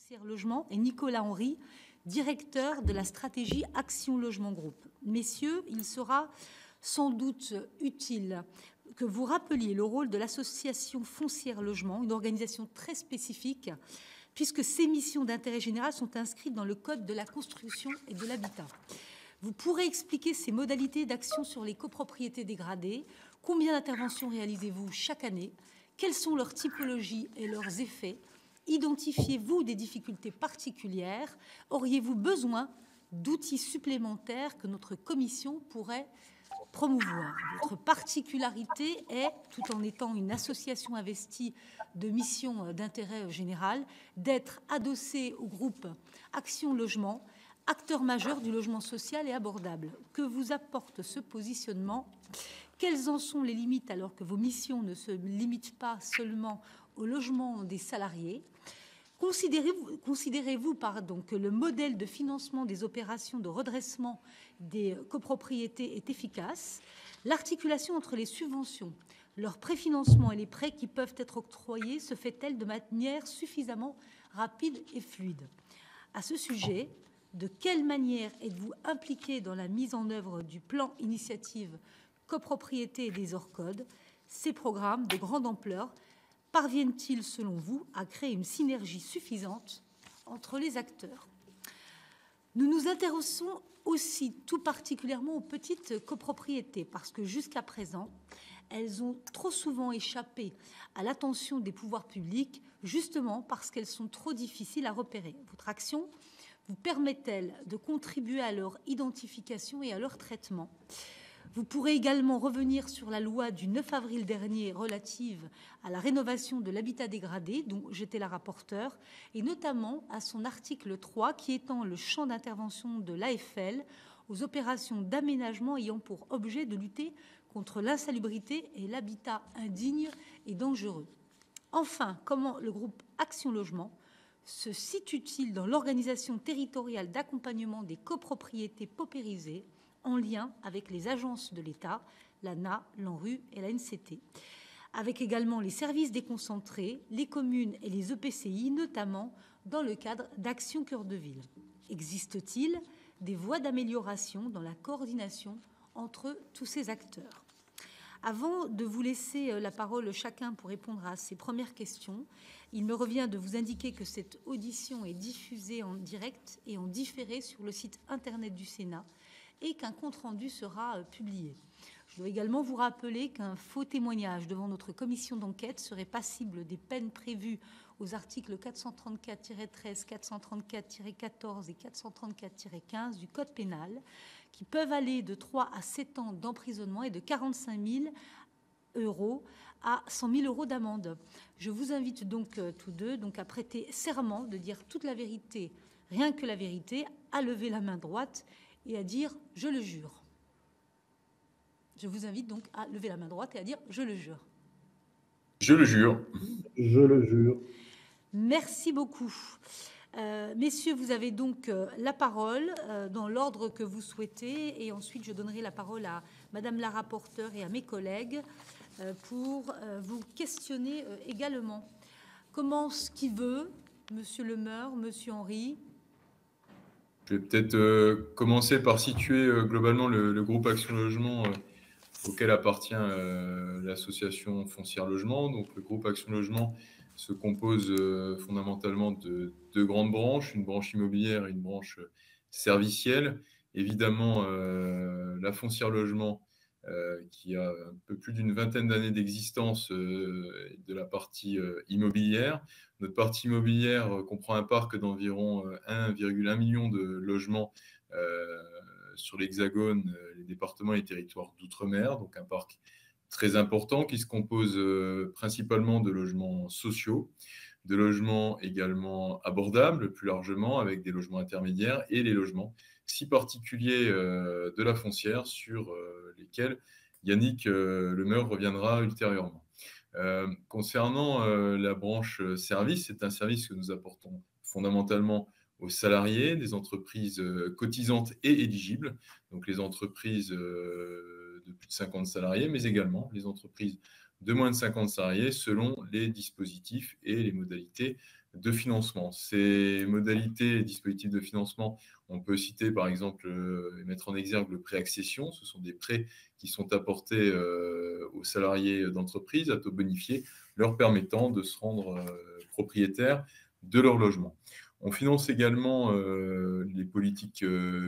Foncière Logement, et Nicolas Henry, directeur de la stratégie Action Logement Groupe. Messieurs, il sera sans doute utile que vous rappeliez le rôle de l'association Foncière Logement, une organisation très spécifique, puisque ses missions d'intérêt général sont inscrites dans le Code de la construction et de l'habitat. Vous pourrez expliquer ces modalités d'action sur les copropriétés dégradées. Combien d'interventions réalisez-vous chaque année? Quelles sont leurs typologies et leurs effets? Identifiez-vous des difficultés particulières? Auriez-vous besoin d'outils supplémentaires que notre commission pourrait promouvoir? Votre particularité est, tout en étant une association investie de missions d'intérêt général, d'être adossée au groupe Action Logement, acteur majeur du logement social et abordable. Que vous apporte ce positionnement? Quelles en sont les limites alors que vos missions ne se limitent pas seulement au logement des salariés? Considérez-vous que le modèle de financement des opérations de redressement des copropriétés est efficace? L'articulation entre les subventions, leur préfinancement et les prêts qui peuvent être octroyés se fait-elle de manière suffisamment rapide et fluide? À ce sujet, de quelle manière êtes-vous impliqué dans la mise en œuvre du plan initiative copropriété et des ORCOD? Ces programmes de grande ampleur parviennent-ils, selon vous, à créer une synergie suffisante entre les acteurs? Nous nous intéressons aussi tout particulièrement aux petites copropriétés parce que jusqu'à présent, elles ont trop souvent échappé à l'attention des pouvoirs publics, justement parce qu'elles sont trop difficiles à repérer. Votre action vous permet-elle de contribuer à leur identification et à leur traitement? Vous pourrez également revenir sur la loi du 9 avril dernier relative à la rénovation de l'habitat dégradé, dont j'étais la rapporteure, et notamment à son article 3 qui étend le champ d'intervention de l'AFL aux opérations d'aménagement ayant pour objet de lutter contre l'insalubrité et l'habitat indigne et dangereux. Enfin, comment le groupe Action Logement se situe-t-il dans l'organisation territoriale d'accompagnement des copropriétés paupérisées en lien avec les agences de l'État, l'ANA, l'ANRU et la NCT, avec également les services déconcentrés, les communes et les EPCI, notamment dans le cadre d'Action Cœur de Ville? Existe-t-il des voies d'amélioration dans la coordination entre tous ces acteurs? Avant de vous laisser la parole chacun pour répondre à ces premières questions, il me revient de vous indiquer que cette audition est diffusée en direct et en différé sur le site internet du Sénat et qu'un compte-rendu sera publié. Je dois également vous rappeler qu'un faux témoignage devant notre commission d'enquête serait passible des peines prévues aux articles 434-13, 434-14 et 434-15 du Code pénal, qui peuvent aller de 3 à 7 ans d'emprisonnement et de 45 000 € à 100 000 € d'amende. Je vous invite donc tous deux à prêter serment de dire toute la vérité, rien que la vérité, à lever la main droite et à dire « je le jure ». Je vous invite donc à lever la main droite et à dire « je le jure ». Je le jure. Je le jure. Merci beaucoup. Messieurs, vous avez donc la parole dans l'ordre que vous souhaitez et ensuite je donnerai la parole à Madame la rapporteure et à mes collègues pour vous questionner également. Commence qui veut, Monsieur Lemeur, Monsieur Henry. Je vais peut-être commencer par situer globalement le groupe Action Logement auquel appartient l'association Foncière Logement. Donc le groupe Action Logement se compose fondamentalement de deux grandes branches, une branche immobilière et une branche servicielle. Évidemment, la Foncière Logement, qui a un peu plus d'une vingtaine d'années d'existence de la partie immobilière. Notre partie immobilière comprend un parc d'environ 1,1 million de logements sur l'Hexagone, les départements et les territoires d'outre-mer, donc un parc très important qui se compose principalement de logements sociaux, de logements également abordables plus largement avec des logements intermédiaires et les logements si particuliers de la foncière sur lesquels Yannick Lemeur reviendra ultérieurement. Concernant la branche service, c'est un service que nous apportons fondamentalement aux salariés, des entreprises cotisantes et éligibles, donc les entreprises de plus de 50 salariés, mais également les entreprises de moins de 50 salariés selon les dispositifs et les modalités de financement. Ces modalités et dispositifs de financement, on peut citer par exemple et mettre en exergue le prêt accession. Ce sont des prêts qui sont apportés aux salariés d'entreprise à taux bonifié, leur permettant de se rendre propriétaires de leur logement. On finance également les politiques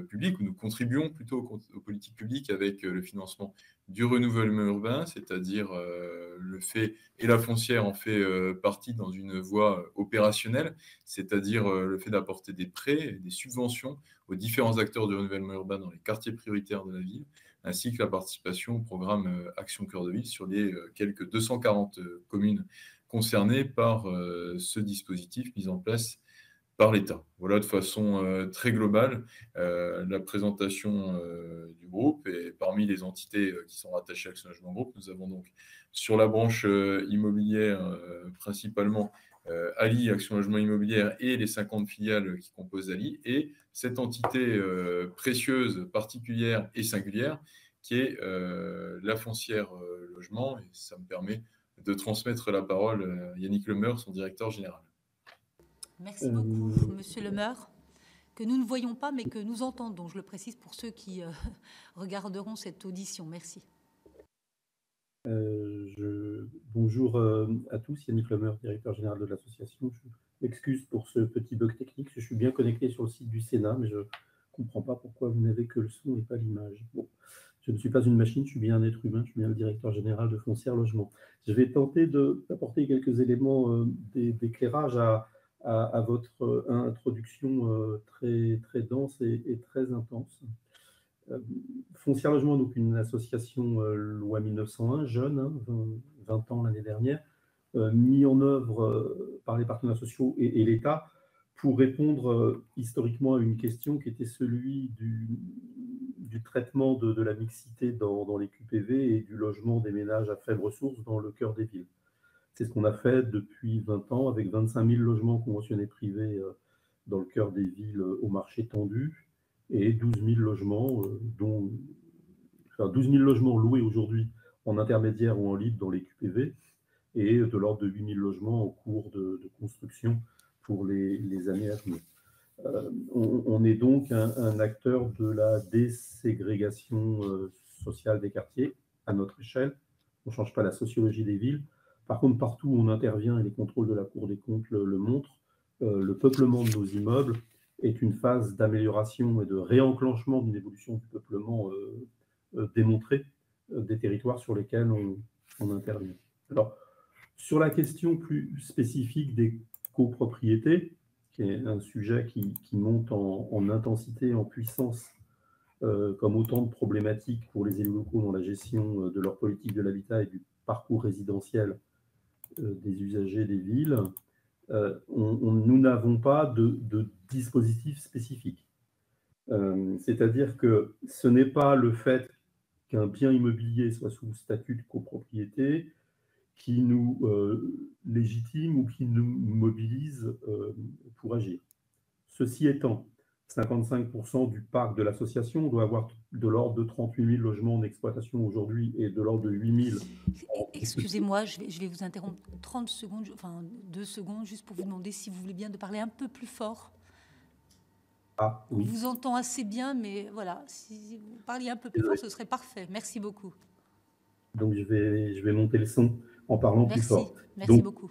publiques, ou nous contribuons plutôt aux politiques publiques avec le financement du renouvellement urbain, c'est-à-dire le fait, et la foncière en fait partie dans une voie opérationnelle, c'est-à-dire le fait d'apporter des prêts et des subventions aux différents acteurs du renouvellement urbain dans les quartiers prioritaires de la ville, ainsi que la participation au programme Action Cœur de Ville sur les quelques 240 communes concernées par ce dispositif mis en place par l'État. Voilà de façon très globale la présentation du groupe. Et parmi les entités qui sont rattachées à Action Logement Groupe, nous avons donc sur la branche immobilière principalement Ali, Action Logement Immobilière, et les 50 filiales qui composent Ali, et cette entité précieuse, particulière et singulière qui est la foncière logement. Et ça me permet de transmettre la parole à Yannick Lemeur, son directeur général. Merci beaucoup, Monsieur Lemeur, que nous ne voyons pas, mais que nous entendons. Je le précise pour ceux qui regarderont cette audition. Merci. Bonjour à tous, Yannick Lemeur, directeur général de l'association. Je m'excuse pour ce petit bug technique. Je suis bien connecté sur le site du Sénat, mais je ne comprends pas pourquoi vous n'avez que le son et pas l'image. Bon, je ne suis pas une machine, je suis bien un être humain, je suis bien le directeur général de Foncière Logement. Je vais tenter d'apporter quelques éléments d'éclairage à votre introduction très, très dense et très intense. Foncière Logement, donc une association loi 1901, jeune, hein, 20 ans l'année dernière, mis en œuvre par les partenaires sociaux et l'État pour répondre historiquement à une question qui était celui du traitement de la mixité dans les QPV et du logement des ménages à faibles ressources dans le cœur des villes. C'est ce qu'on a fait depuis 20 ans avec 25 000 logements conventionnés privés dans le cœur des villes au marché tendu et 12 000 logements, dont 12 000 logements loués aujourd'hui en intermédiaire ou en libre dans les QPV et de l'ordre de 8 000 logements en cours de construction pour les années à venir. On est donc un acteur de la déségrégation sociale des quartiers à notre échelle. On ne change pas la sociologie des villes. Par contre, partout où on intervient, et les contrôles de la Cour des comptes le montrent, le peuplement de nos immeubles est une phase d'amélioration et de réenclenchement d'une évolution du peuplement démontrée des territoires sur lesquels on intervient. Alors, sur la question plus spécifique des copropriétés, qui est un sujet qui monte en intensité, en puissance, comme autant de problématiques pour les élus locaux dans la gestion de leur politique de l'habitat et du parcours résidentiel des usagers des villes, nous n'avons pas de dispositif spécifique. C'est-à-dire que ce n'est pas le fait qu'un bien immobilier soit sous statut de copropriété qui nous légitime ou qui nous mobilise pour agir. Ceci étant, 55% du parc de l'association doit avoir de l'ordre de 38 000 logements en exploitation aujourd'hui et de l'ordre de 8 000. Excusez-moi, je vais vous interrompre 30 secondes, enfin 2 secondes, juste pour vous demander si vous voulez bien de parler un peu plus fort. Ah, oui. On vous entend assez bien, mais voilà, si vous parliez un peu plus fort, ce serait parfait. Merci beaucoup. Donc, je vais monter le son en parlant plus fort. Merci beaucoup.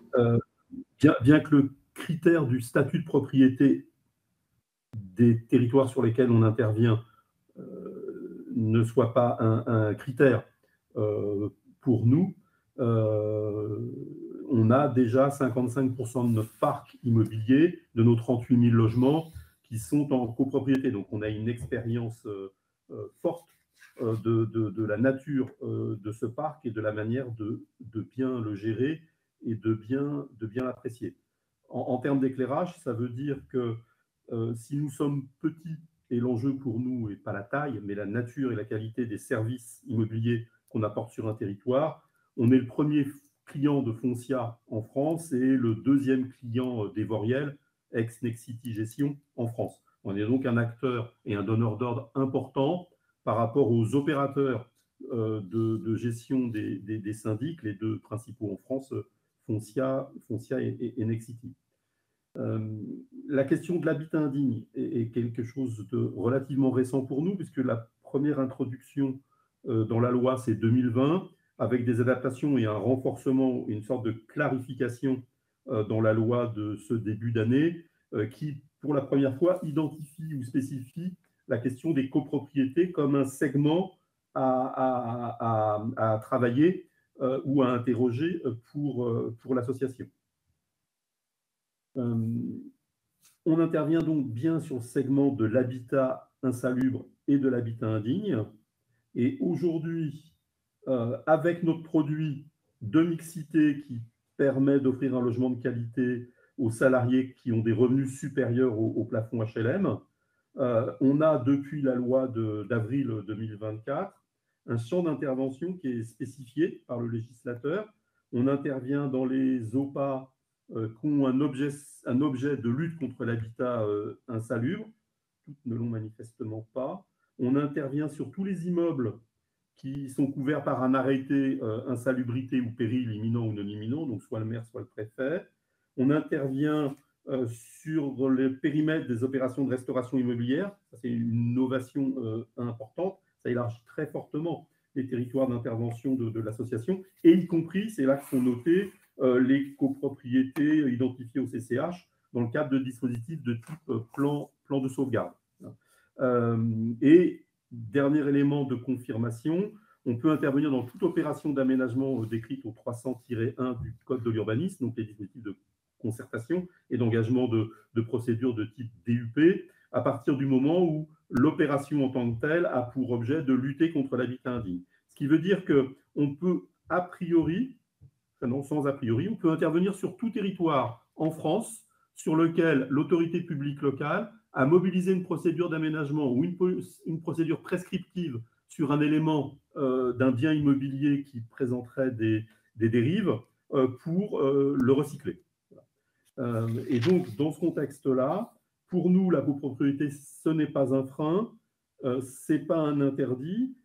Bien que le critère du statut de propriété des territoires sur lesquels on intervient ne soit pas un critère pour nous, on a déjà 55% de notre parc immobilier, de nos 38 000 logements qui sont en copropriété. Donc, on a une expérience forte de la nature de ce parc et de la manière de bien le gérer et de bien l'apprécier. En termes d'éclairage, ça veut dire que si nous sommes petits, et l'enjeu pour nous n'est pas la taille, mais la nature et la qualité des services immobiliers qu'on apporte sur un territoire, on est le premier client de Foncia en France et le deuxième client d'Evoriel, ex-Nexity Gestion, en France. On est donc un acteur et un donneur d'ordre important par rapport aux opérateurs de gestion des syndics, les deux principaux en France, Foncia et Nexity. la question de l'habitat indigne est quelque chose de relativement récent pour nous, puisque la première introduction dans la loi, c'est 2020, avec des adaptations et un renforcement, une sorte de clarification dans la loi de ce début d'année, qui, pour la première fois, identifie ou spécifie la question des copropriétés comme un segment à travailler ou à interroger pour l'association. On intervient donc bien sur le segment de l'habitat insalubre et de l'habitat indigne. Et aujourd'hui, avec notre produit de mixité qui permet d'offrir un logement de qualité aux salariés qui ont des revenus supérieurs au plafond HLM, on a depuis la loi d'avril 2024 un champ d'intervention qui est spécifié par le législateur. On intervient dans les OPA qui ont un objet de lutte contre l'habitat insalubre. Toutes ne l'ont manifestement pas. On intervient sur tous les immeubles qui sont couverts par un arrêté insalubrité ou péril imminent ou non imminent, donc soit le maire, soit le préfet. On intervient sur le périmètre des opérations de restauration immobilière. C'est une innovation importante. Ça élargit très fortement les territoires d'intervention de l'association, et y compris, c'est là que sont notées les copropriétés identifiées au CCH dans le cadre de dispositifs de type plan de sauvegarde. Et dernier élément de confirmation, on peut intervenir dans toute opération d'aménagement décrite au 300-1 du Code de l'urbanisme, donc les dispositifs de concertation et d'engagement de procédures de type DUP, à partir du moment où l'opération en tant que telle a pour objet de lutter contre l'habitat indigne. Ce qui veut dire qu'on peut, a priori, non, sans a priori, on peut intervenir sur tout territoire en France sur lequel l'autorité publique locale a mobilisé une procédure d'aménagement ou une procédure prescriptive sur un élément d'un bien immobilier qui présenterait des dérives pour le recycler. Et donc, dans ce contexte-là, pour nous, la copropriété, ce n'est pas un frein, ce n'est pas un interdit,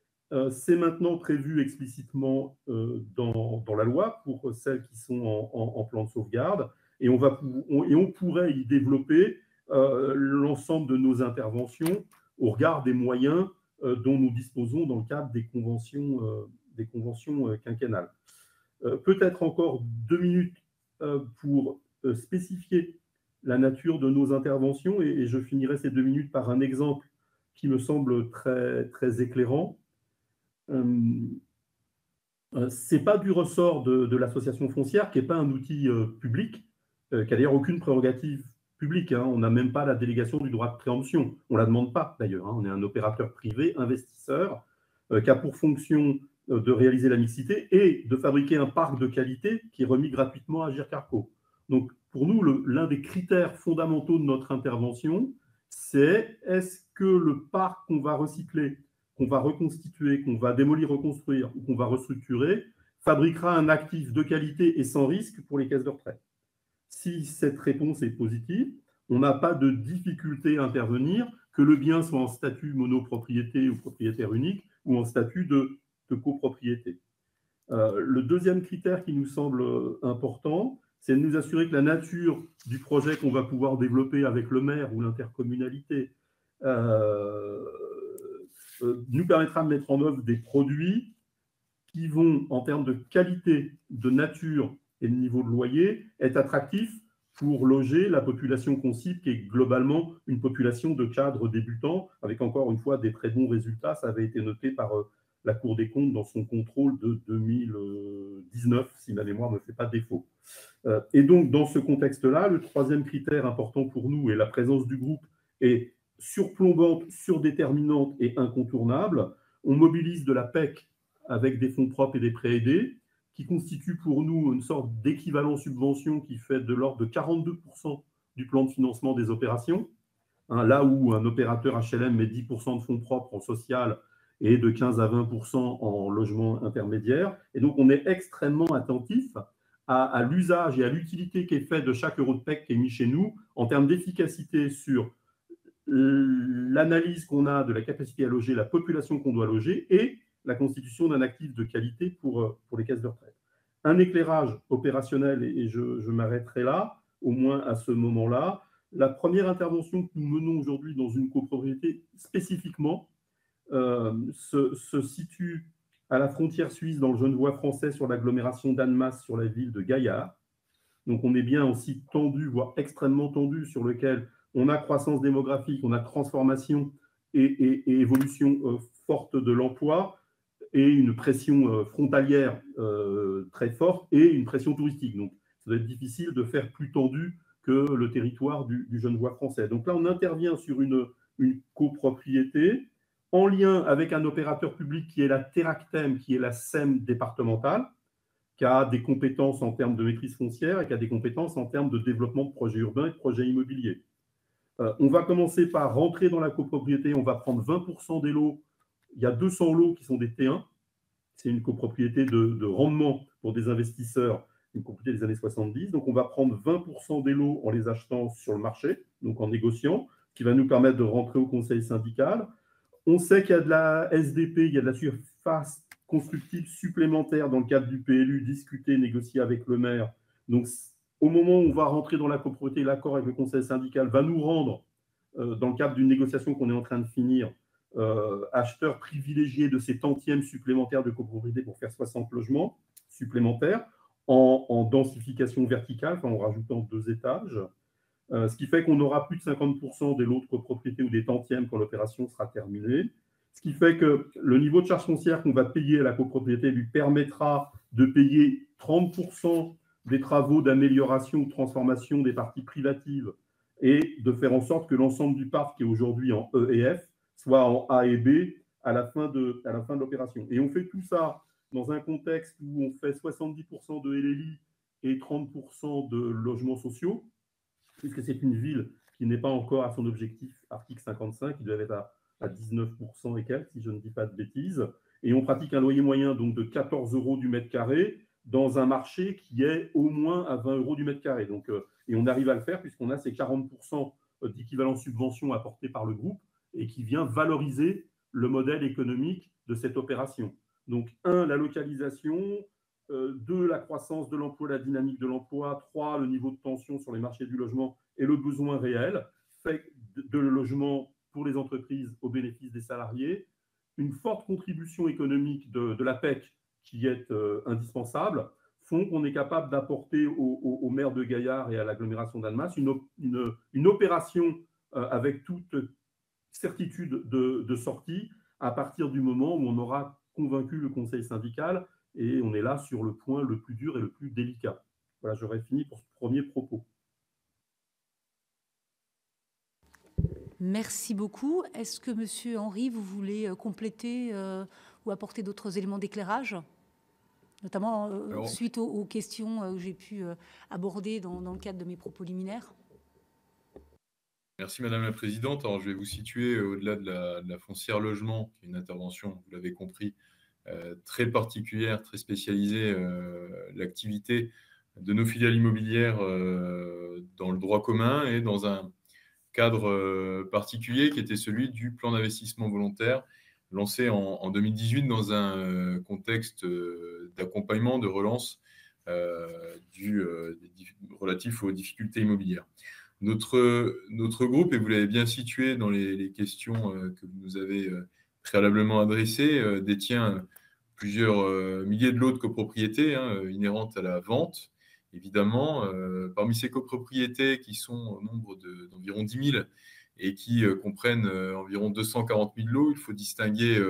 c'est maintenant prévu explicitement dans la loi pour celles qui sont en plan de sauvegarde, et on pourrait y développer l'ensemble de nos interventions au regard des moyens dont nous disposons dans le cadre des conventions quinquennales. Peut-être encore 2 minutes pour spécifier la nature de nos interventions, et je finirai ces 2 minutes par un exemple qui me semble très, très éclairant. Ce n'est pas du ressort de l'association foncière, qui n'est pas un outil public, qui n'a d'ailleurs aucune prérogative publique. On n'a même pas la délégation du droit de préemption. On ne la demande pas d'ailleurs. On est un opérateur privé, investisseur, qui a pour fonction de réaliser la mixité et de fabriquer un parc de qualité qui est remis gratuitement à Agirc Arrco. Donc, pour nous, l'un des critères fondamentaux de notre intervention, c'est est-ce que le parc qu'on va recycler, qu'on va reconstituer, qu'on va démolir, reconstruire ou qu'on va restructurer, fabriquera un actif de qualité et sans risque pour les caisses de retraite. Si cette réponse est positive, on n'a pas de difficulté à intervenir, que le bien soit en statut monopropriété ou propriétaire unique ou en statut de copropriété. Le deuxième critère qui nous semble important, c'est de nous assurer que la nature du projet qu'on va pouvoir développer avec le maire ou l'intercommunalité nous permettra de mettre en œuvre des produits qui vont, en termes de qualité, de nature et de niveau de loyer, être attractifs pour loger la population qu'on cible, qui est globalement une population de cadres débutants, avec encore une fois des très bons résultats. Ça avait été noté par la Cour des comptes dans son contrôle de 2019, si ma mémoire ne fait pas défaut. Et donc, dans ce contexte-là, le troisième critère important pour nous, et la présence du groupe, est surplombante, surdéterminante et incontournable. On mobilise de la PEC avec des fonds propres et des prêts aidés, qui constitue pour nous une sorte d'équivalent subvention qui fait de l'ordre de 42% du plan de financement des opérations. Là où un opérateur HLM met 10% de fonds propres en social et de 15 à 20% en logement intermédiaire. Et donc, on est extrêmement attentif à l'usage et à l'utilité qui est faite de chaque euro de PEC qui est mis chez nous en termes d'efficacité sur l'analyse qu'on a de la capacité à loger la population qu'on doit loger et la constitution d'un actif de qualité pour les caisses de retraite. Un éclairage opérationnel, et je m'arrêterai là, au moins à ce moment-là. la première intervention que nous menons aujourd'hui dans une copropriété spécifiquement se situe à la frontière suisse dans le Genevois français sur l'agglomération d'Annemasse sur la ville de Gaillard. Donc on est bien en site tendu, voire extrêmement tendu, sur lequel on a croissance démographique, on a transformation et évolution forte de l'emploi et une pression frontalière très forte et une pression touristique. Donc ça doit être difficile de faire plus tendu que le territoire du Genevois français. Donc là, on intervient sur une copropriété en lien avec un opérateur public qui est la Teractem, qui est la SEM départementale, qui a des compétences en termes de maîtrise foncière et qui a des compétences en termes de développement de projets urbains et de projets immobiliers. On va commencer par rentrer dans la copropriété, on va prendre 20% des lots. Il y a 200 lots qui sont des T1. C'est une copropriété de rendement pour des investisseurs, une copropriété des années 70. Donc, on va prendre 20% des lots en les achetant sur le marché, donc en négociant, qui va nous permettre de rentrer au conseil syndical. On sait qu'il y a de la SDP, il y a de la surface constructive supplémentaire dans le cadre du PLU, discuter, négocier avec le maire. Donc, au moment où on va rentrer dans la copropriété, l'accord avec le conseil syndical va nous rendre, dans le cadre d'une négociation qu'on est en train de finir, acheteur privilégié de ces tantièmes supplémentaires de copropriété pour faire 60 logements supplémentaires en densification verticale, en rajoutant 2 étages. Ce qui fait qu'on aura plus de 50% des lots de copropriété ou des tantièmes quand l'opération sera terminée. Ce qui fait que le niveau de charge foncière qu'on va payer à la copropriété lui permettra de payer 30% des travaux d'amélioration ou de transformation des parties privatives et de faire en sorte que l'ensemble du parc qui est aujourd'hui en E et F soit en A et B à la fin de l'opération. Et on fait tout ça dans un contexte où on fait 70% de LLI et 30% de logements sociaux, puisque c'est une ville qui n'est pas encore à son objectif article 55, qui doit être à 19% et quelques, si je ne dis pas de bêtises. Et on pratique un loyer moyen donc, de 14 € du mètre carré dans un marché qui est au moins à 20 € du mètre carré. Donc, et on arrive à le faire puisqu'on a ces 40% d'équivalent subvention apportés par le groupe et qui vient valoriser le modèle économique de cette opération. Donc, 1, la localisation, 2, la croissance de l'emploi, la dynamique de l'emploi, 3, le niveau de tension sur les marchés du logement et le besoin réel fait de logement pour les entreprises au bénéfice des salariés, une forte contribution économique de la PEC qui est indispensable, font qu'on est capable d'apporter au maire de Gaillard et à l'agglomération d'Annemasse une opération avec toute certitude de sortie à partir du moment où on aura convaincu le conseil syndical et on est là sur le point le plus dur et le plus délicat. Voilà, j'aurais fini pour ce premier propos. Merci beaucoup. Est-ce que, Monsieur Henry, vous voulez compléter ou apporter d'autres éléments d'éclairage, notamment suite aux questions que j'ai pu aborder dans le cadre de mes propos liminaires? Merci Madame la Présidente. Alors, je vais vous situer au-delà de la foncière logement, qui est une intervention, vous l'avez compris, très particulière, très spécialisée, l'activité de nos filiales immobilières dans le droit commun et dans un cadre particulier qui était celui du plan d'investissement volontaire lancé en 2018 dans un contexte d'accompagnement, de relance relatif aux difficultés immobilières. Notre groupe, et vous l'avez bien situé dans les questions que vous nous avez préalablement adressées, détient plusieurs milliers de lots de copropriétés inhérentes à la vente. Évidemment, parmi ces copropriétés qui sont au nombre d'environ 10 000 et qui comprennent environ 240 000 lots, il faut distinguer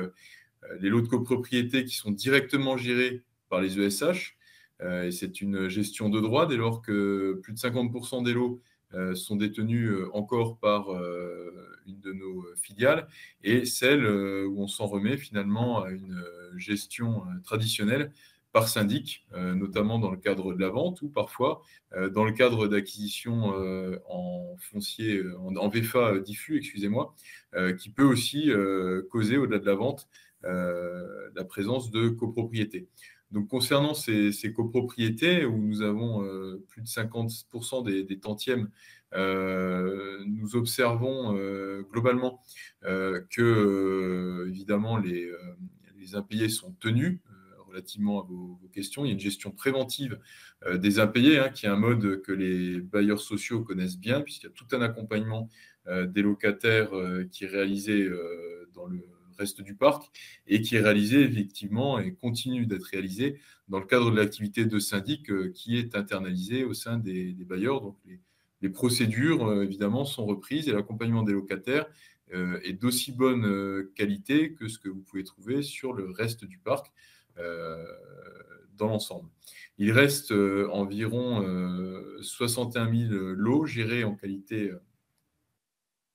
les lots de copropriétés qui sont directement gérés par les ESH. Et c'est une gestion de droit dès lors que plus de 50% des lots sont détenus encore par une de nos filiales et celles où on s'en remet finalement à une gestion traditionnelle par syndic, notamment dans le cadre de la vente ou parfois dans le cadre d'acquisition en foncier, en VFA diffus, excusez-moi, qui peut aussi causer, au-delà de la vente, la présence de copropriétés. Donc, concernant ces copropriétés où nous avons plus de 50% des tantièmes, nous observons globalement que, évidemment, les impayés sont tenus relativement à vos questions. Il y a une gestion préventive des impayés, qui est un mode que les bailleurs sociaux connaissent bien, puisqu'il y a tout un accompagnement des locataires qui est réalisé dans le reste du parc et qui est réalisé effectivement et continue d'être réalisé dans le cadre de l'activité de syndic qui est internalisée au sein des bailleurs. Donc, les procédures, évidemment, sont reprises et l'accompagnement des locataires est d'aussi bonne qualité que ce que vous pouvez trouver sur le reste du parc dans l'ensemble. Il reste environ 61 000 lots gérés en qualité...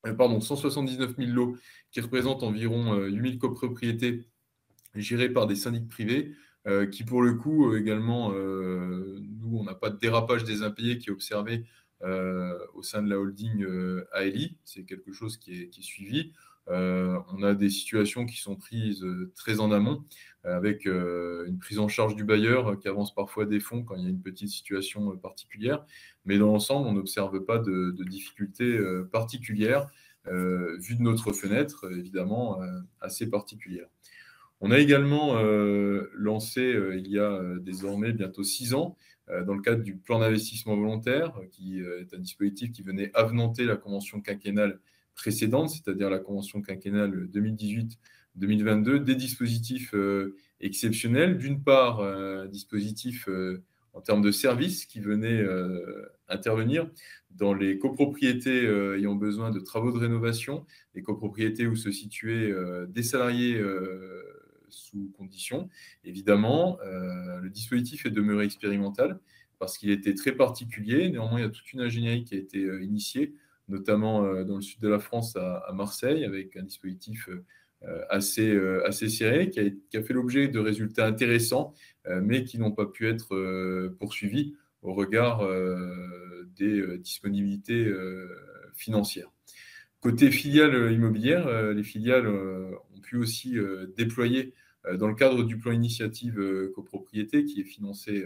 179 000 lots qui représentent environ 8 000 copropriétés gérées par des syndics privés qui, pour le coup, également, nous, on n'a pas de dérapage des impayés qui est observé au sein de la holding ALI. C'est quelque chose qui est suivi. On a des situations qui sont prises très en amont avec une prise en charge du bailleur qui avance parfois des fonds quand il y a une petite situation particulière. Mais dans l'ensemble, on n'observe pas de difficultés particulières vues de notre fenêtre, évidemment, assez particulières. On a également lancé, il y a désormais bientôt 6 ans, dans le cadre du plan d'investissement volontaire, qui est un dispositif qui venait avenanter la convention quinquennale précédente, c'est-à-dire la convention quinquennale 2018-2022, des dispositifs exceptionnels. D'une part, un dispositif en termes de services qui venait intervenir dans les copropriétés ayant besoin de travaux de rénovation, les copropriétés où se situaient des salariés sous conditions. Évidemment, le dispositif est demeuré expérimental parce qu'il était très particulier. Néanmoins, il y a toute une ingénierie qui a été initiée, notamment dans le sud de la France, à Marseille, avec un dispositif assez serré, qui a fait l'objet de résultats intéressants, mais qui n'ont pas pu être poursuivis au regard des disponibilités financières. Côté filiales immobilières, les filiales ont pu aussi déployer, dans le cadre du plan initiative copropriété, qui est financé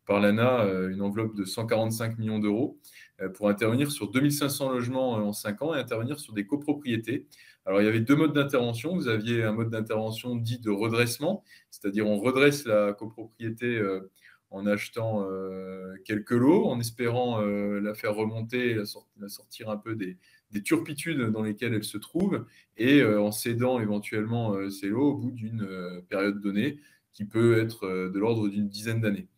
par l'ANA, une enveloppe de 145 millions d'euros pour intervenir sur 2500 logements en 5 ans et intervenir sur des copropriétés. Alors, il y avait 2 modes d'intervention. Vous aviez un mode d'intervention dit de redressement, c'est-à-dire on redresse la copropriété en achetant quelques lots, en espérant la faire remonter, la sortir un peu des turpitudes dans lesquelles elle se trouve, et en cédant éventuellement ces lots au bout d'une période donnée qui peut être de l'ordre d'une dizaine d'années.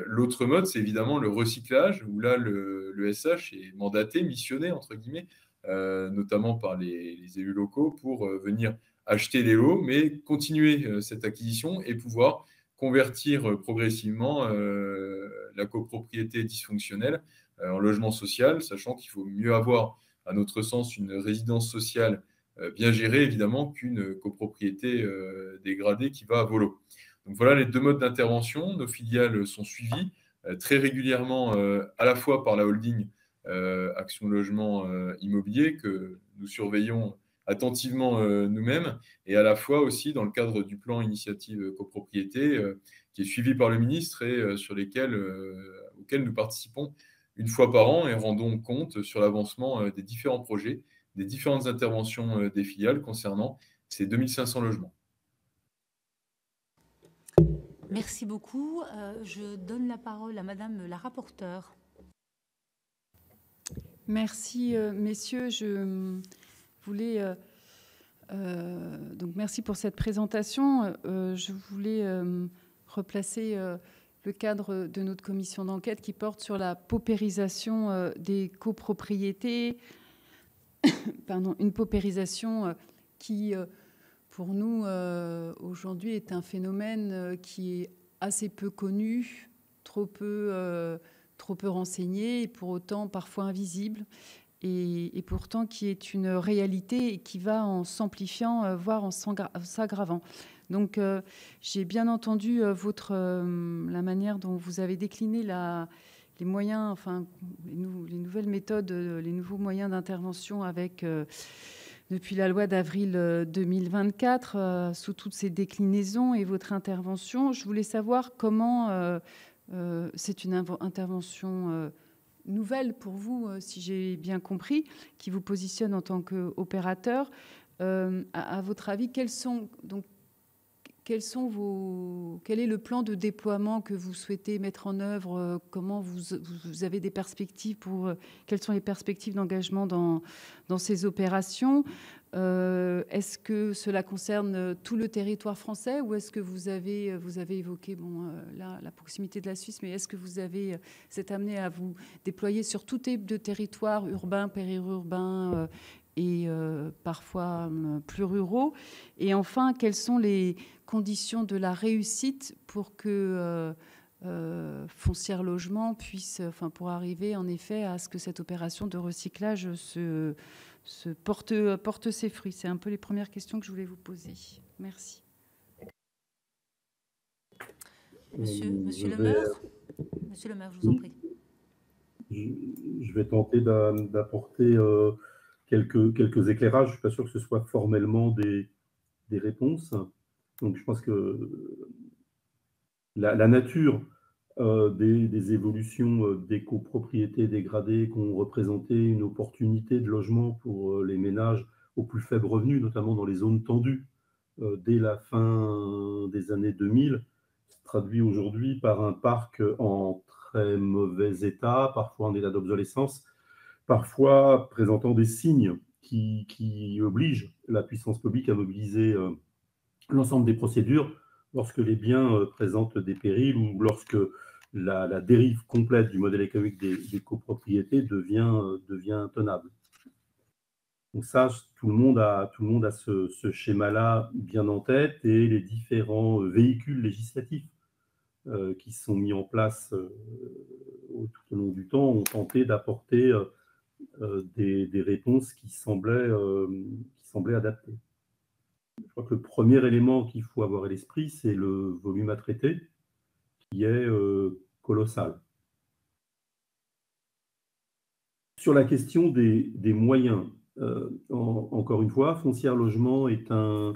L'autre mode, c'est évidemment le recyclage, où là, le SH est mandaté, missionné, entre guillemets, notamment par les élus locaux, pour venir acheter les lots, mais continuer cette acquisition et pouvoir convertir progressivement la copropriété dysfonctionnelle en logement social, sachant qu'il faut mieux avoir, à notre sens, une résidence sociale bien gérée, évidemment, qu'une copropriété dégradée qui va à volo. Donc voilà les 2 modes d'intervention. Nos filiales sont suivies très régulièrement, à la fois par la holding Action Logement Immobilier, que nous surveillons attentivement nous-mêmes, et à la fois aussi dans le cadre du plan initiative copropriété, qui est suivi par le ministre et auquel nous participons une fois par an et rendons compte sur l'avancement des différents projets, des différentes interventions des filiales concernant ces 2500 logements. Merci beaucoup. Je donne la parole à Madame la rapporteure. Merci, messieurs. Je voulais... donc, merci pour cette présentation. Je voulais replacer le cadre de notre commission d'enquête qui porte sur la paupérisation des copropriétés. Pardon, une paupérisation qui... pour nous, aujourd'hui, est un phénomène qui est assez peu connu, trop peu renseigné, et pour autant parfois invisible, et pourtant qui est une réalité et qui va en s'amplifiant, voire en s'aggravant. Donc, j'ai bien entendu la manière dont vous avez décliné les moyens, enfin, les nouvelles méthodes, les nouveaux moyens d'intervention avec... depuis la loi d'avril 2024, sous toutes ces déclinaisons et votre intervention. Je voulais savoir comment c'est une intervention nouvelle pour vous, si j'ai bien compris, qui vous positionne en tant qu'opérateur. À votre avis, quel est le plan de déploiement que vous souhaitez mettre en œuvre? Comment vous avez des perspectives quelles sont les perspectives d'engagement dans ces opérations? Est-ce que cela concerne tout le territoire français ou est-ce que vous avez évoqué la proximité de la Suisse, mais est-ce que vous êtes amené à vous déployer sur tout type de territoire, urbain, périurbain et parfois plus ruraux? Et enfin, quelles sont les conditions de la réussite pour que Foncière Logement puisse, pour arriver en effet à ce que cette opération de recyclage porte ses fruits? C'est un peu les premières questions que je voulais vous poser. Merci. Monsieur le maire, je vous en prie. Je vais tenter d'apporter quelques éclairages. Je ne suis pas sûr que ce soit formellement des réponses. Donc, je pense que la nature des évolutions des copropriétés dégradées qui ont représenté une opportunité de logement pour les ménages aux plus faibles revenus, notamment dans les zones tendues, dès la fin des années 2000, se traduit aujourd'hui par un parc en très mauvais état, parfois en état d'obsolescence, parfois présentant des signes qui obligent la puissance publique à mobiliser l'ensemble des procédures lorsque les biens présentent des périls ou lorsque la dérive complète du modèle économique des copropriétés devient intenable. Donc ça, tout le monde a ce schéma-là bien en tête, et les différents véhicules législatifs qui sont mis en place tout au long du temps ont tenté d'apporter des réponses qui semblaient adaptées. Je crois que le premier élément qu'il faut avoir à l'esprit, c'est le volume à traiter, qui est colossal. Sur la question des moyens, encore une fois, Foncière Logement est un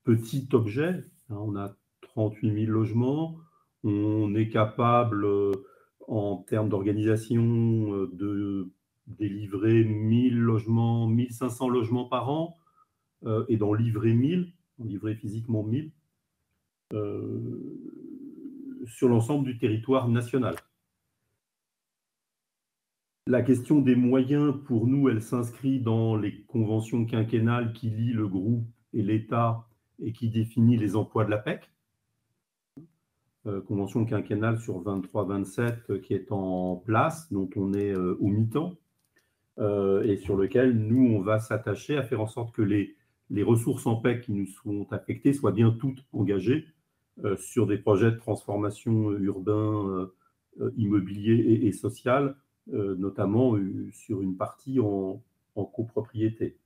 petit objet. On a 38 000 logements. On est capable, en termes d'organisation, de délivrer 1000 logements, 1500 logements par an, et d'en livrer 1000, en livrer physiquement 1000, sur l'ensemble du territoire national. La question des moyens, pour nous, elle s'inscrit dans les conventions quinquennales qui lient le groupe et l'État et qui définit les emplois de la PEC. Convention quinquennale sur 23-27 qui est en place, dont on est au mi-temps, et sur lequel nous, on va s'attacher à faire en sorte que les ressources en PEC qui nous sont affectées soient bien toutes engagées sur des projets de transformation urbain, immobilier et social, notamment sur une partie en copropriété.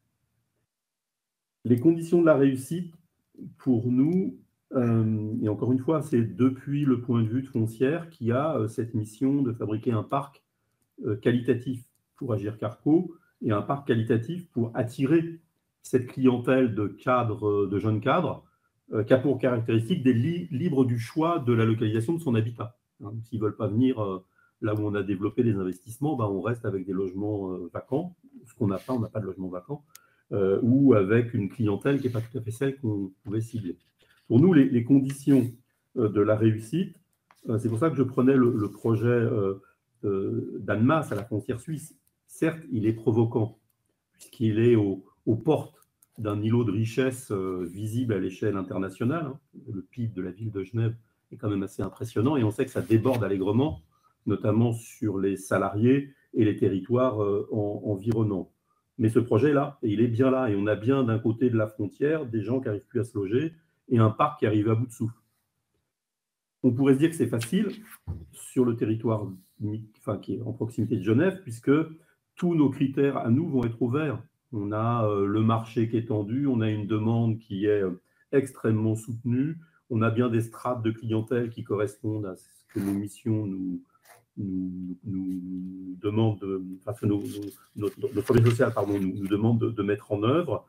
Les conditions de la réussite, pour nous, et encore une fois, c'est depuis le point de vue de Foncière qui a cette mission de fabriquer un parc qualitatif pour Agirc Arrco et un parc qualitatif pour attirer cette clientèle de jeunes cadres qui a pour caractéristique d'être libre du choix de la localisation de son habitat. S'ils ne veulent pas venir là où on a développé des investissements, on reste avec des logements vacants. Ce qu'on n'a pas, on n'a pas de logements vacants, ou avec une clientèle qui n'est pas tout à fait celle qu'on pouvait cibler. Pour nous, les conditions de la réussite, c'est pour ça que je prenais le projet d'Annemasse à la frontière suisse. Certes, il est provoquant, puisqu'il est aux portes d'un îlot de richesse visible à l'échelle internationale. Le PIB de la ville de Genève est quand même assez impressionnant, et on sait que ça déborde allègrement, notamment sur les salariés et les territoires environnants. Mais ce projet-là, il est bien là, et on a bien d'un côté de la frontière des gens qui n'arrivent plus à se loger et un parc qui arrive à bout de souffle. On pourrait se dire que c'est facile sur le territoire qui est en proximité de Genève, puisque tous nos critères à nous vont être ouverts. On a le marché qui est tendu, on a une demande qui est extrêmement soutenue, on a bien des strates de clientèle qui correspondent à ce que nos missions nous demandent, notre projet social nous demande de mettre en œuvre.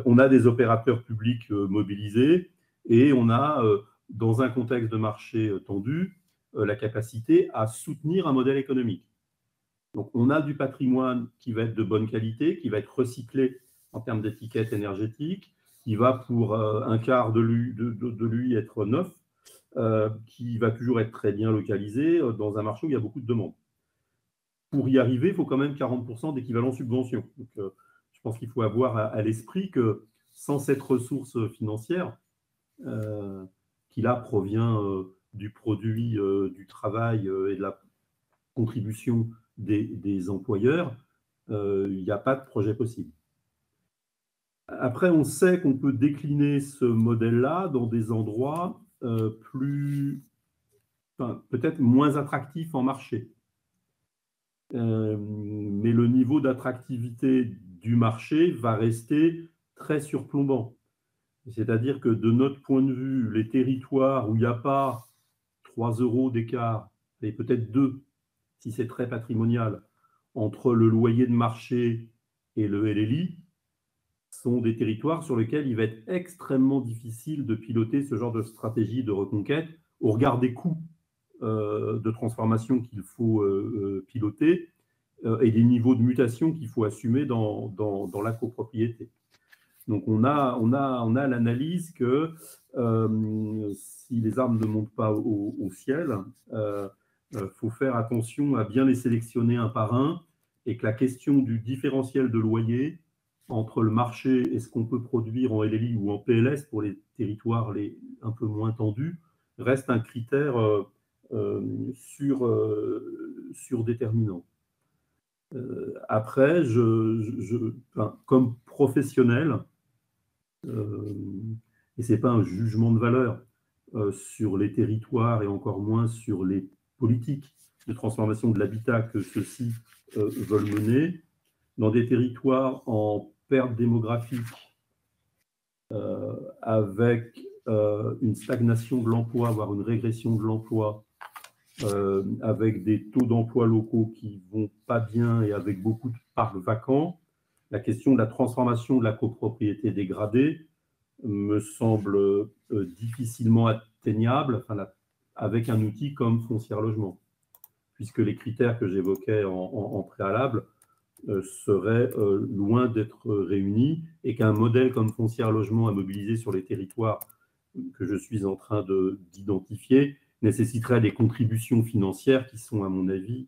On a des opérateurs publics mobilisés et on a, dans un contexte de marché tendu, la capacité à soutenir un modèle économique. Donc, on a du patrimoine qui va être de bonne qualité, qui va être recyclé en termes d'étiquette énergétique, qui va pour un quart de lui être neuf, qui va toujours être très bien localisé dans un marché où il y a beaucoup de demandes. Pour y arriver, il faut quand même 40% d'équivalent subvention. Donc, je pense qu'il faut avoir à l'esprit que sans cette ressource financière, qui là provient du produit du travail et de la contribution des employeurs, il n'y a pas de projet possible. Après, on sait qu'on peut décliner ce modèle-là dans des endroits peut-être moins attractifs en marché. Mais le niveau d'attractivité du marché va rester très surplombant. C'est-à-dire que de notre point de vue, les territoires où il n'y a pas 3 € d'écart, et peut-être 2, si c'est très patrimonial, entre le loyer de marché et le LLI, sont des territoires sur lesquels il va être extrêmement difficile de piloter ce genre de stratégie de reconquête au regard des coûts de transformation qu'il faut piloter et des niveaux de mutation qu'il faut assumer dans la copropriété. Donc on a l'analyse que si les arbres ne montent pas au ciel, faut faire attention à bien les sélectionner un par un et que la question du différentiel de loyer entre le marché et ce qu'on peut produire en LLI ou en PLS pour les territoires un peu moins tendus reste un critère surdéterminant. Après, comme professionnel, et ce n'est pas un jugement de valeur sur les territoires et encore moins sur les politiques de transformation de l'habitat que ceux-ci veulent mener, dans des territoires en perte démographique avec une stagnation de l'emploi, voire une régression de l'emploi, avec des taux d'emploi locaux qui ne vont pas bien et avec beaucoup de parcs vacants, la question de la transformation de la copropriété dégradée me semble difficilement atteignable avec un outil comme Foncière Logement, puisque les critères que j'évoquais en préalable seraient loin d'être réunis et qu'un modèle comme Foncière Logement à mobiliser sur les territoires que je suis en train d'identifier nécessiterait des contributions financières qui sont, à mon avis,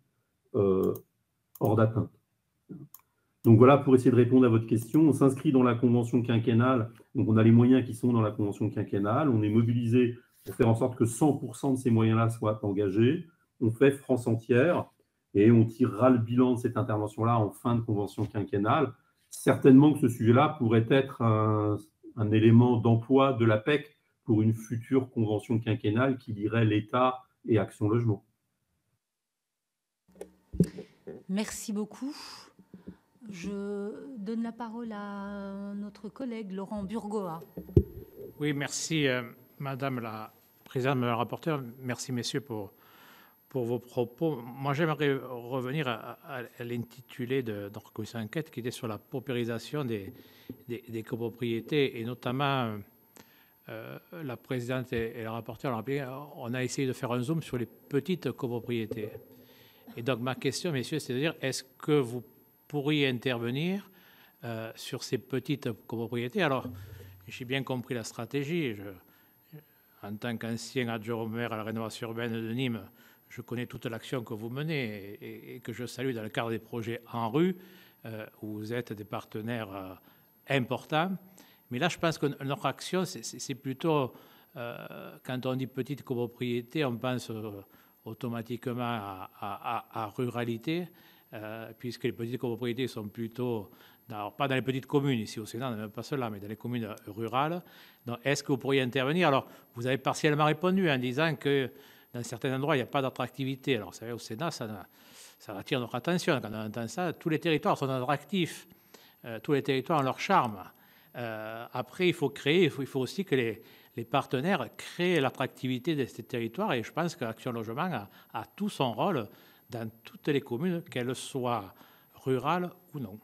hors d'atteinte. Donc voilà, pour essayer de répondre à votre question, on s'inscrit dans la convention quinquennale, donc on a les moyens qui sont dans la convention quinquennale, on est mobilisé pour faire en sorte que 100% de ces moyens-là soient engagés, on fait France entière et on tirera le bilan de cette intervention-là en fin de convention quinquennale. Certainement que ce sujet-là pourrait être un élément d'emploi de la PEC pour une future convention quinquennale qui lierait l'État et Action Logement. Merci beaucoup. Je donne la parole à notre collègue Laurent Burgoa. Oui, merci Madame la Présidente, Madame la rapporteure. Merci messieurs pour vos propos. Moi, j'aimerais revenir à l'intitulé de notre commission d'enquête qui était sur la paupérisation des copropriétés et notamment la présidente et la rapporteure, on a essayé de faire un zoom sur les petites copropriétés. Et donc ma question, messieurs, c'est de dire, est-ce que vous pourriez intervenir sur ces petites copropriétés? Alors, j'ai bien compris la stratégie. En tant qu'ancien adjoint au maire à la rénovation urbaine de Nîmes, je connais toute l'action que vous menez et que je salue dans le cadre des projets en rue, où vous êtes des partenaires importants. Mais là, je pense que notre action, c'est plutôt, quand on dit petite copropriété, on pense automatiquement à ruralité, puisque les petites copropriétés sont plutôt, pas dans les petites communes, ici au Sénat, on n'a même pas cela, mais dans les communes rurales. Donc, est-ce que vous pourriez intervenir? Alors, vous avez partiellement répondu en disant que dans certains endroits, il n'y a pas d'attractivité. Alors, vous savez, au Sénat, ça attire notre attention. Quand on entend ça, tous les territoires sont attractifs, tous les territoires ont leur charme. Après, il faut aussi que les partenaires créent l'attractivité de ces territoires et je pense qu'Action Logement a tout son rôle dans toutes les communes, qu'elles soient rurales ou non.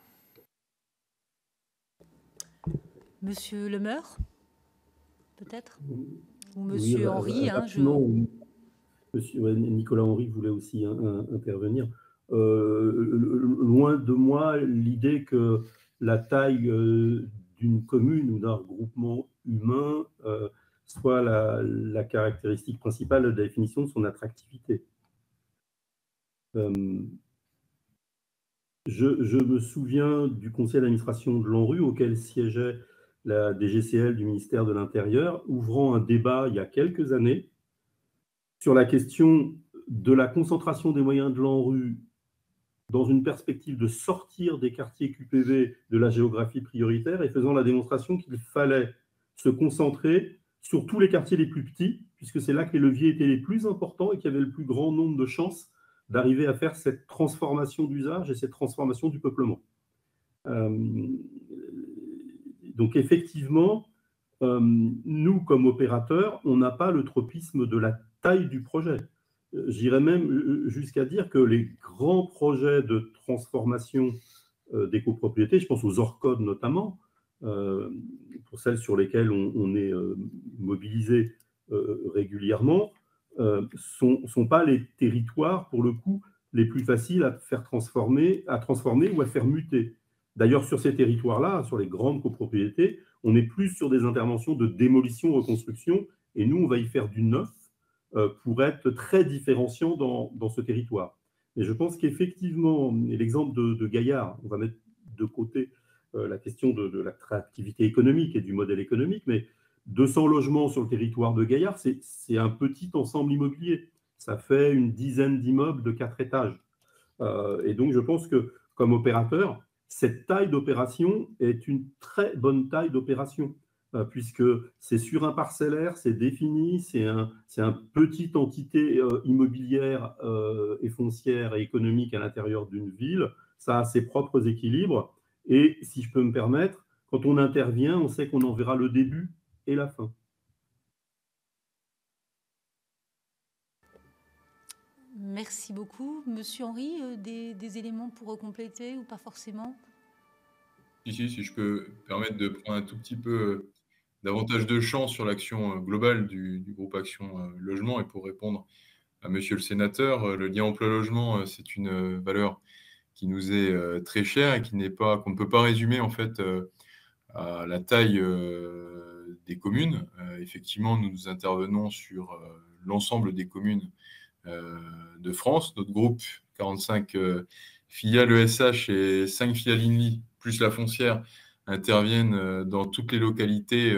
Monsieur Lemeur, peut-être? Ou Monsieur oui, Henry Monsieur Nicolas Henry voulait aussi intervenir. Loin de moi l'idée que la taille d'une commune ou d'un regroupement humain soit la caractéristique principale de la définition de son attractivité. Je me souviens du conseil d'administration de l'ANRU auquel siégeait la DGCL du ministère de l'Intérieur, ouvrant un débat il y a quelques années sur la question de la concentration des moyens de l'ANRU dans une perspective de sortir des quartiers QPV de la géographie prioritaire et faisant la démonstration qu'il fallait se concentrer sur tous les quartiers les plus petits, puisque c'est là que les leviers étaient les plus importants et qu'il y avait le plus grand nombre de chances d'arriver à faire cette transformation d'usage et cette transformation du peuplement. Donc effectivement, nous, comme opérateurs, on n'a pas le tropisme de la taille du projet. J'irais même jusqu'à dire que les grands projets de transformation des copropriétés, je pense aux ORCOD notamment, pour celles sur lesquelles on est mobilisé régulièrement, sont pas les territoires, pour le coup, les plus faciles à faire transformer ou à faire muter. D'ailleurs, sur ces territoires-là, sur les grandes copropriétés, on est plus sur des interventions de démolition-reconstruction, et nous, on va y faire du neuf pour être très différenciant dans ce territoire. Et je pense qu'effectivement, et l'exemple de Gaillard, on va mettre de côté la question de l'attractivité économique et du modèle économique, mais 200 logements sur le territoire de Gaillard, c'est un petit ensemble immobilier. Ça fait une dizaine d'immeubles de 4 étages. Et donc, je pense que, comme opérateur, cette taille d'opération est une très bonne taille d'opération, puisque c'est sur un parcellaire, c'est défini, c'est un petite entité immobilière et foncière et économique à l'intérieur d'une ville. Ça a ses propres équilibres. Et si je peux me permettre, quand on intervient, on sait qu'on en verra le début et la fin. Merci beaucoup. Monsieur Henry, des éléments pour compléter ou pas forcément? Si je peux me permettre de prendre un tout petit peu davantage de champ sur l'action globale du groupe Action Logement, et pour répondre à monsieur le sénateur, le lien emploi-logement, c'est une valeur qui nous est très chère et qu'on ne peut pas résumer en fait à la taille des communes. Effectivement, nous intervenons sur l'ensemble des communes de France. Notre groupe, 45 filiales ESH et 5 filiales INLI, plus la foncière, interviennent dans toutes les localités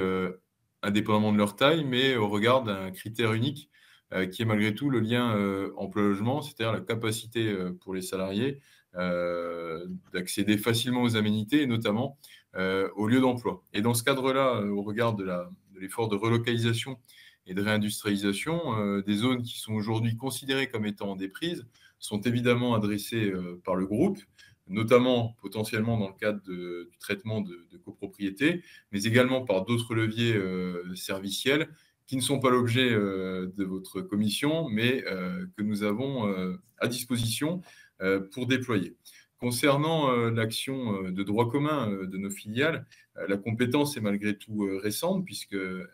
indépendamment de leur taille, mais au regard d'un critère unique qui est malgré tout le lien emploi-logement, c'est-à-dire la capacité pour les salariés d'accéder facilement aux aménités et notamment aux lieux d'emploi. Et dans ce cadre-là, au regard de l'effort de relocalisation et de réindustrialisation, des zones qui sont aujourd'hui considérées comme étant en déprise sont évidemment adressées par le groupe, notamment potentiellement dans le cadre du traitement de copropriété, mais également par d'autres leviers serviciels qui ne sont pas l'objet de votre commission, mais que nous avons à disposition pour déployer. Concernant l'action de droit commun de nos filiales, la compétence est malgré tout récente, puisqu'elle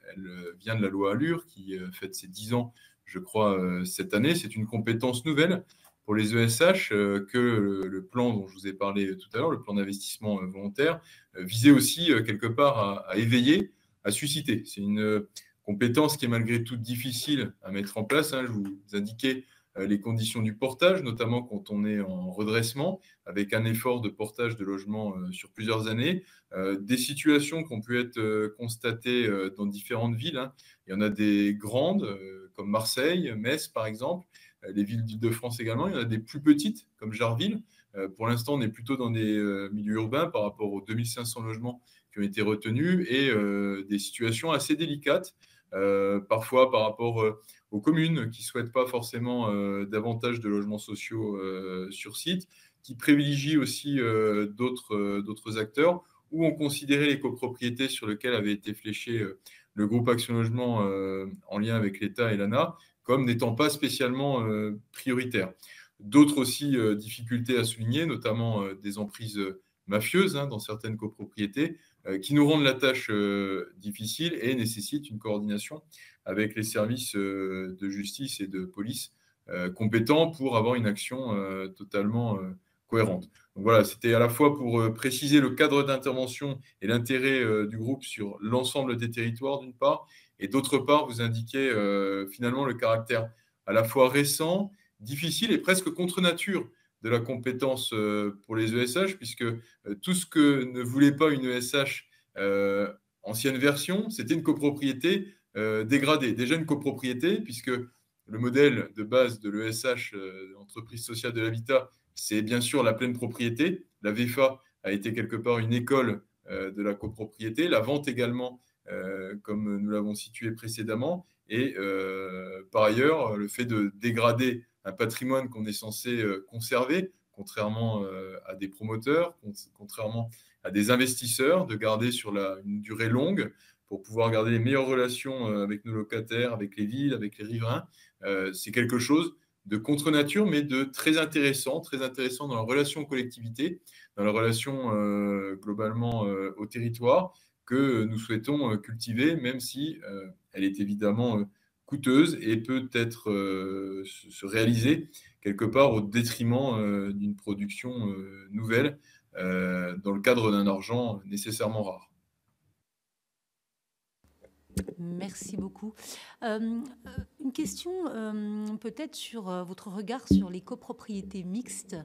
vient de la loi Allure, qui fête ses 10 ans, je crois, cette année. C'est une compétence nouvelle pour les ESH que le plan dont je vous ai parlé tout à l'heure, le plan d'investissement volontaire, visait aussi quelque part à éveiller, à susciter. C'est une compétence qui est malgré tout difficile à mettre en place. Je vous indiquais les conditions du portage, notamment quand on est en redressement, avec un effort de portage de logement sur plusieurs années, des situations qui ont pu être constatées dans différentes villes. Il y en a des grandes, comme Marseille, Metz par exemple, les villes d'Île-de-France également. Il y en a des plus petites, comme Jarville. Pour l'instant, on est plutôt dans des milieux urbains par rapport aux 2500 logements qui ont été retenus et des situations assez délicates, parfois par rapport aux communes qui ne souhaitent pas forcément davantage de logements sociaux sur site, qui privilégient aussi d'autres acteurs, ou ont considéré les copropriétés sur lesquelles avait été fléché le groupe Action Logement en lien avec l'État et l'ANA comme n'étant pas spécialement prioritaires. D'autres aussi difficultés à souligner, notamment des emprises mafieuses dans certaines copropriétés, qui nous rendent la tâche difficile et nécessitent une coordination avec les services de justice et de police compétents pour avoir une action totalement cohérente. Donc voilà, c'était à la fois pour préciser le cadre d'intervention et l'intérêt du groupe sur l'ensemble des territoires, d'une part, et d'autre part, vous indiquer finalement le caractère à la fois récent, difficile et presque contre nature de la compétence pour les ESH, puisque tout ce que ne voulait pas une ESH ancienne version, c'était une copropriété dégradée. Déjà une copropriété, puisque le modèle de base de l'ESH, entreprise sociale de l'habitat, c'est bien sûr la pleine propriété. La VEFA a été quelque part une école de la copropriété. La vente également, comme nous l'avons situé précédemment. Et par ailleurs, le fait de dégrader un patrimoine qu'on est censé conserver, contrairement à des promoteurs, contrairement à des investisseurs, de garder sur une durée longue pour pouvoir garder les meilleures relations avec nos locataires, avec les villes, avec les riverains. C'est quelque chose de contre-nature, mais de très intéressant dans la relation aux collectivités, dans la relation globalement au territoire, que nous souhaitons cultiver, même si elle est évidemment coûteuse et peut être se réaliser quelque part au détriment d'une production nouvelle dans le cadre d'un argent nécessairement rare. Merci beaucoup. Une question peut-être sur votre regard sur les copropriétés mixtes,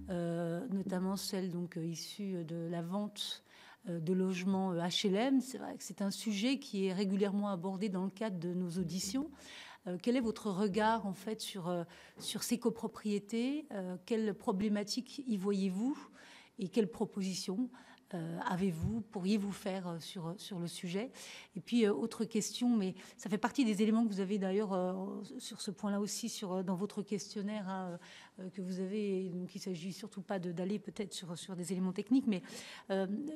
notamment celles donc issues de la vente de logements HLM. C'est vrai que c'est un sujet qui est régulièrement abordé dans le cadre de nos auditions. Quel est votre regard en fait sur ces copropriétés? Quelles problématiques y voyez-vous et quelles propositions pourriez-vous faire sur le sujet? Et puis, autre question, mais ça fait partie des éléments que vous avez d'ailleurs sur ce point-là aussi dans votre questionnaire que vous avez. Donc, il ne s'agit surtout pas d'aller peut-être sur des éléments techniques, mais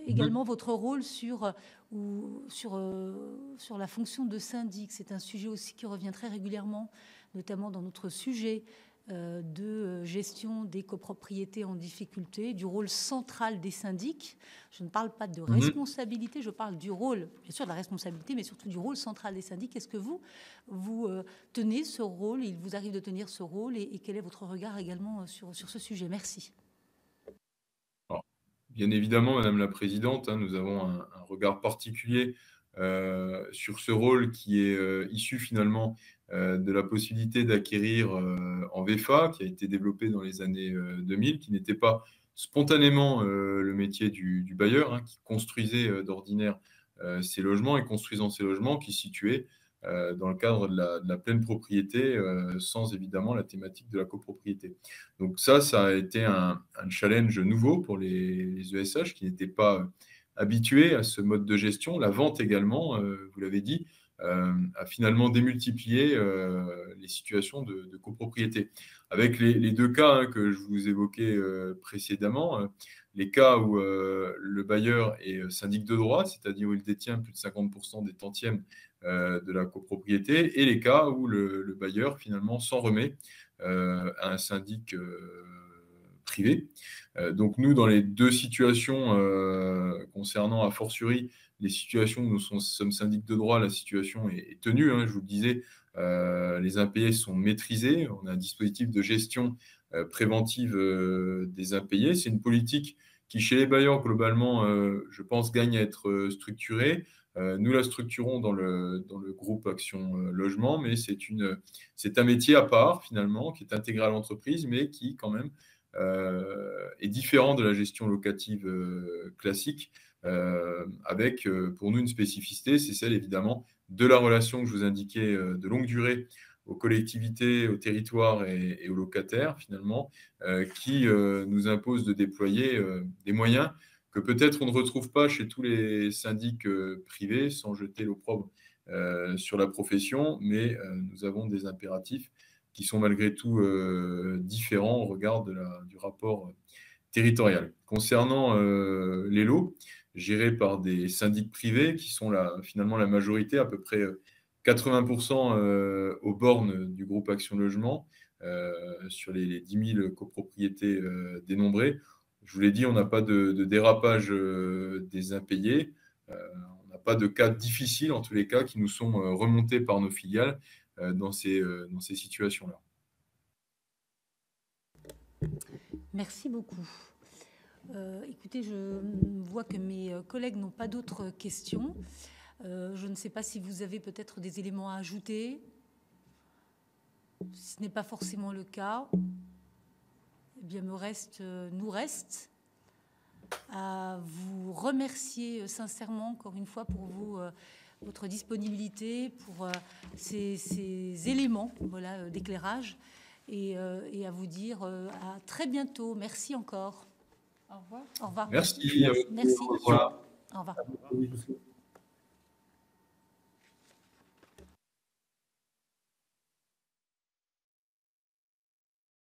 également votre rôle sur la fonction de syndic. C'est un sujet aussi qui revient très régulièrement, notamment dans notre sujet de gestion des copropriétés en difficulté, du rôle central des syndics. Je ne parle pas de responsabilité, je parle du rôle, bien sûr de la responsabilité, mais surtout du rôle central des syndics. Est-ce que vous tenez ce rôle, il vous arrive de tenir ce rôle, et quel est votre regard également sur ce sujet? Merci. Alors, bien évidemment, Madame la Présidente, nous avons un regard particulier sur ce rôle qui est issu finalement de la possibilité d'acquérir en VEFA, qui a été développé dans les années 2000, qui n'était pas spontanément le métier du bailleur, qui construisait d'ordinaire ces logements, et construisant ces logements qui se situaient dans le cadre de la pleine propriété, sans évidemment la thématique de la copropriété. Donc ça a été un challenge nouveau pour les ESH qui n'étaient pas habitués à ce mode de gestion. La vente également, vous l'avez dit, a finalement démultiplié les situations de copropriété. Avec les deux cas que je vous évoquais précédemment, les cas où le bailleur est syndic de droit, c'est-à-dire où il détient plus de 50% des tantièmes de la copropriété, et les cas où le bailleur finalement s'en remet à un syndic privé. Donc nous, dans les deux situations concernant a fortiori les situations où nous sommes syndic de droit, la situation est tenue. Je vous le disais, les impayés sont maîtrisés. On a un dispositif de gestion préventive des impayés. C'est une politique qui, chez les bailleurs, globalement, je pense, gagne à être structurée. Nous la structurons dans le groupe Action Logement, mais c'est un métier à part, finalement, qui est intégré à l'entreprise, mais qui, quand même, est différent de la gestion locative classique, avec pour nous une spécificité, c'est celle évidemment de la relation que je vous indiquais de longue durée aux collectivités, aux territoires et aux locataires finalement, qui nous impose de déployer des moyens que peut-être on ne retrouve pas chez tous les syndics privés, sans jeter l'opprobre sur la profession, mais nous avons des impératifs qui sont malgré tout différents au regard du rapport territorial. Concernant les lots gérés par des syndics privés, qui sont finalement la majorité, à peu près 80% aux bornes du groupe Action Logement, sur les 10 000 copropriétés dénombrées. Je vous l'ai dit, on n'a pas de dérapage des impayés, on n'a pas de cas difficiles, en tous les cas, qui nous sont remontés par nos filiales dans ces situations-là. Merci beaucoup. Écoutez, je vois que mes collègues n'ont pas d'autres questions. Je ne sais pas si vous avez peut-être des éléments à ajouter. Si ce n'est pas forcément le cas, eh bien, nous reste à vous remercier sincèrement, encore une fois, pour votre disponibilité, pour ces éléments d'éclairage, et à vous dire à très bientôt. Merci encore. Au revoir. Au revoir. Merci. Merci. Au revoir. Au revoir. Oui,